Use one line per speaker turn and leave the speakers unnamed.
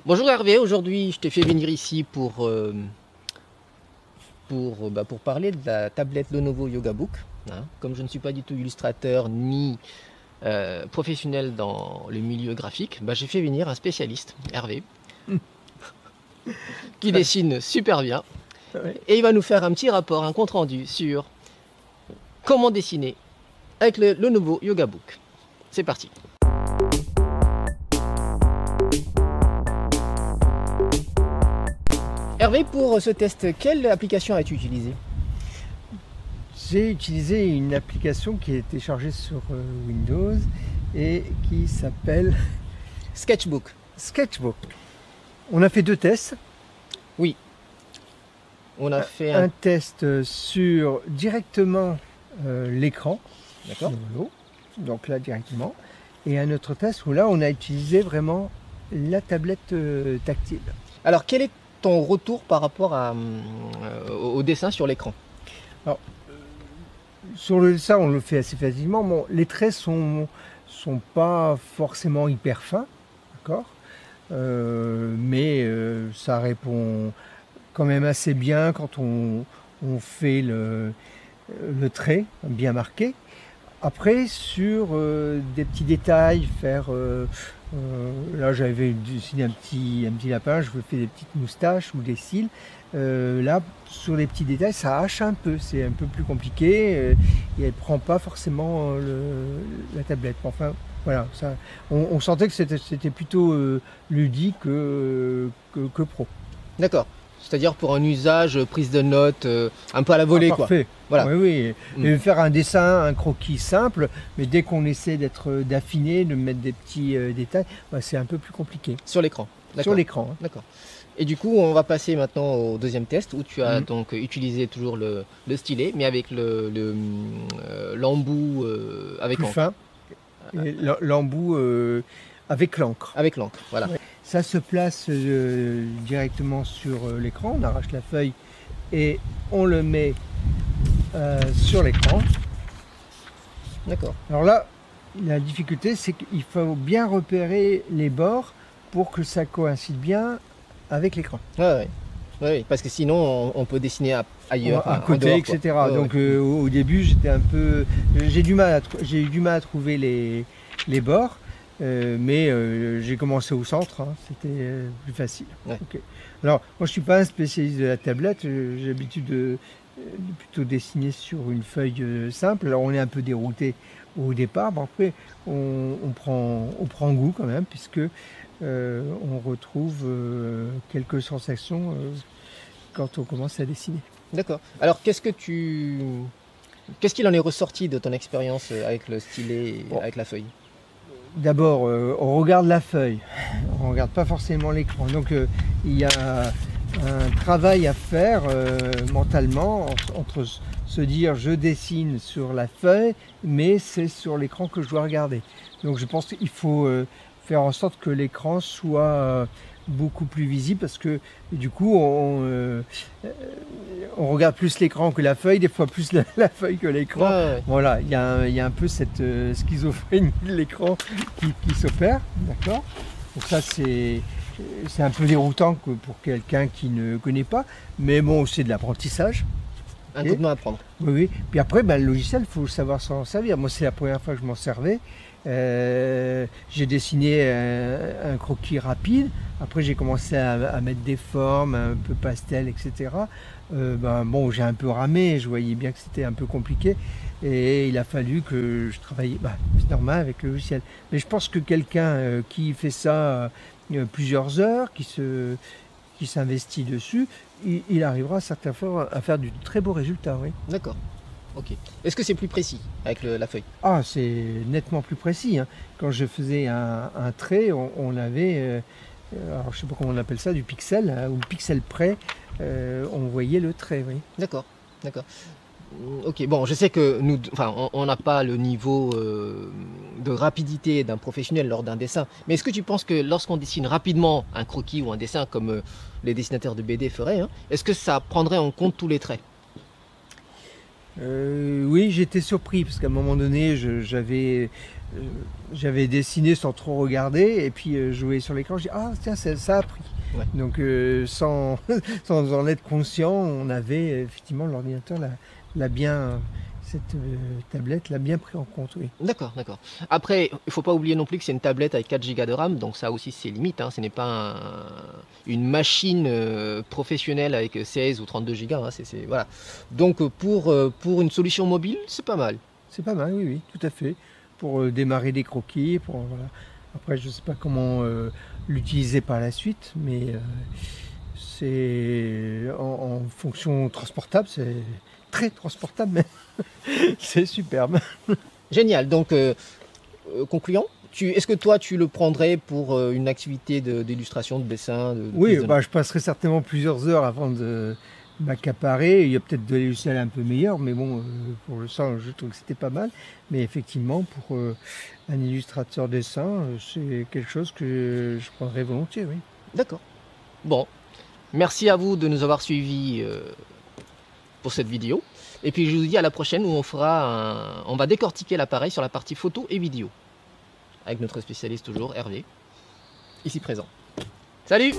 Bonjour Hervé, aujourd'hui je t'ai fait venir ici pour parler de la tablette Lenovo Yoga Book. Hein. Comme je ne suis pas du tout illustrateur ni professionnel dans le milieu graphique, j'ai fait venir un spécialiste, Hervé, qui dessine super bien.
Ouais.
Et il va nous faire un petit rapport, un compte rendu sur comment dessiner avec le Lenovo Yoga Book. C'est parti. Hervé, pour ce test, quelle application as-tu utilisée?
J'ai utilisé une application qui est téléchargée sur Windows et qui s'appelle
Sketchbook.
Sketchbook. On a fait deux tests.
Oui. On a fait
un test sur directement l'écran,
D'accord.
donc là directement, et un autre test où là on a utilisé vraiment la tablette tactile.
Alors quel est ton retour par rapport au dessin sur l'écran?
Alors, sur le dessin on le fait assez facilement. Bon, les traits sont pas forcément hyper fins, d'accord, mais ça répond quand même assez bien quand on fait le trait bien marqué. Après, sur des petits détails, là j'avais dessiné un petit lapin, je fais des petites moustaches ou des cils. Là, sur les petits détails, ça hache un peu, c'est un peu plus compliqué et elle ne prend pas forcément la tablette. Enfin, voilà, ça, on sentait que c'était plutôt ludique que pro.
D'accord. C'est-à-dire pour un usage, prise de notes, un peu à la volée, quoi.
Parfait.
Voilà.
Oui, oui. Et faire un dessin, un croquis simple, mais dès qu'on essaie d'affiner, de mettre des petits détails, c'est un peu plus compliqué.
Sur l'écran.
Sur l'écran. Hein.
D'accord. Et du coup, on va passer maintenant au deuxième test où tu as donc utilisé toujours le stylet, mais avec l'embout avec
plus
encre.
Fin. L'embout avec l'encre.
Avec l'encre, voilà.
Ouais. Ça se place directement sur l'écran, on arrache la feuille et on le met sur l'écran.
D'accord.
Alors là, la difficulté, c'est qu'il faut bien repérer les bords pour que ça coïncide bien avec l'écran.
Oui, parce que sinon on peut dessiner ailleurs,
à côté,
dehors,
etc. Donc au début, j'étais un peu, j'ai eu du mal à trouver les bords. Mais j'ai commencé au centre, hein, c'était plus facile.
Ouais.
Okay. Alors, moi je ne suis pas un spécialiste de la tablette, j'ai l'habitude de plutôt dessiner sur une feuille simple. Alors, on est un peu dérouté au départ, mais après, on prend goût quand même, puisque on retrouve quelques sensations quand on commence à dessiner.
D'accord. Alors, qu'est-ce qu'il en est ressorti de ton expérience avec le stylet et avec la feuille?
D'abord, on regarde la feuille, on ne regarde pas forcément l'écran. Donc, il y a un travail à faire mentalement entre se dire je dessine sur la feuille, mais c'est sur l'écran que je dois regarder. Donc, je pense qu'il faut faire en sorte que l'écran soit beaucoup plus visible parce que du coup on regarde plus l'écran que la feuille, des fois plus la feuille que l'écran.
Ouais.
Voilà, il y a un peu cette schizophrénie de l'écran qui s'opère, d'accord. Donc ça c'est un peu déroutant pour quelqu'un qui ne connaît pas, mais bon, c'est de l'apprentissage.
Un coup de main à prendre.
Oui. Puis après, le logiciel, il faut savoir s'en servir. Moi, c'est la première fois que je m'en servais. J'ai dessiné un croquis rapide. Après, j'ai commencé à mettre des formes un peu pastel, etc. J'ai un peu ramé. Je voyais bien que c'était un peu compliqué. Et il a fallu que je travaille, c'est normal, avec le logiciel. Mais je pense que quelqu'un qui fait ça plusieurs heures, qui s'investit dessus, il arrivera certainement à faire du très beau résultat, oui.
D'accord. Ok. Est-ce que c'est plus précis avec la feuille?
Ah, c'est nettement plus précis. Hein. Quand je faisais un trait, on avait, alors je sais pas comment on appelle ça, du pixel, hein, ou pixel près, on voyait le trait, oui.
D'accord. Ok, bon, je sais que on n'a pas le niveau de rapidité d'un professionnel lors d'un dessin, mais est-ce que tu penses que lorsqu'on dessine rapidement un croquis ou un dessin comme les dessinateurs de BD feraient, est-ce que ça prendrait en compte tous les traits?
Oui, j'étais surpris parce qu'à un moment donné, j'avais dessiné sans trop regarder et puis je voyais sur l'écran, je dis ah tiens ça a pris.
Ouais.
Donc sans, sans en être conscient, on avait effectivement l'ordinateur l'a bien, cette tablette l'a bien pris en compte, oui.
D'accord, d'accord. Après, il ne faut pas oublier non plus que c'est une tablette avec 4 Go de RAM, donc ça aussi c'est limite, hein. Ce n'est pas une machine professionnelle avec 16 ou 32 Go, hein. Voilà. Donc pour une solution mobile, c'est pas mal.
C'est pas mal, oui, oui, tout à fait. Pour démarrer des croquis, voilà. Après, je ne sais pas comment l'utiliser par la suite, mais c'est en fonction transportable, c'est très transportable, mais c'est superbe.
Génial. Donc, concluant, est-ce que toi, tu le prendrais pour une activité d'illustration, de dessin
Oui, je passerai certainement plusieurs heures avant de m'accaparer. Il y a peut-être de logiciels un peu meilleurs, mais bon, pour le sang, je trouve que c'était pas mal. Mais effectivement, pour un illustrateur dessin, c'est quelque chose que je prendrais volontiers, oui.
D'accord. Bon, merci à vous de nous avoir suivis pour cette vidéo. Et puis je vous dis à la prochaine où on va décortiquer l'appareil sur la partie photo et vidéo. Avec notre spécialiste toujours, Hervé, ici présent. Salut!